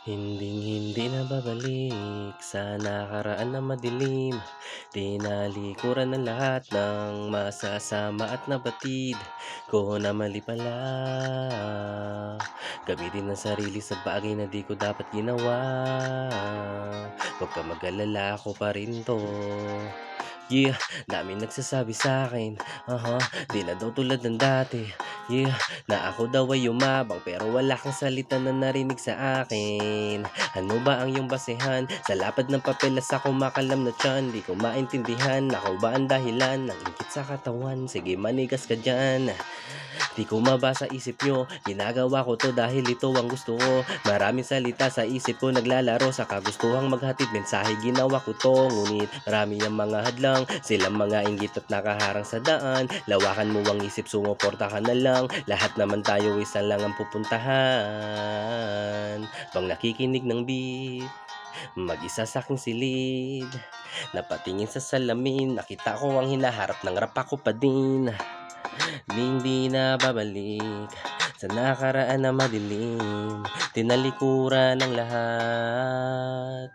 Hinding-hindi na babalik sa nakaraan na madilim. Tinalikuran ng lahat ng masasama at nabatid ko na mali pala. Gamitin ang sarili sa bagay na di ko dapat ginawa. Huwag ka mag-alala, ako pa rin 'to. Yeah, daming nagsasabi sa'kin, di na daw tulad ng dati. Yeah, na ako daw ay yumabang pero wala kang salita na narinig sa akin. Ano ba ang iyong basehan? Sa lapad ng papelas ako makalam na tiyan. Di ko maintindihan, ako ba ang dahilan ng ingit sa katawan? Sige manigas ka dyan. Di ko mabasa isip nyo, ginagawa ko to dahil ito ang gusto ko. Maraming salita sa isip ko naglalaro sa kagustuhang maghatid mensahe, ginawa ko to. Ngunit marami ang mga hadlang, silang mga inggit at nakaharang sa daan. Lawakan mo ang isip, sumuporta ka na lang. Lahat naman tayo isa lang ang pupuntahan. Bang nakikinig ng beat, mag-isa sa aking silid. Napatingin sa salamin, nakita ko ang hinaharap ng rap ako pa din. Di na babalik sa nakaraan na madilim. Tinalikuran ng lahat.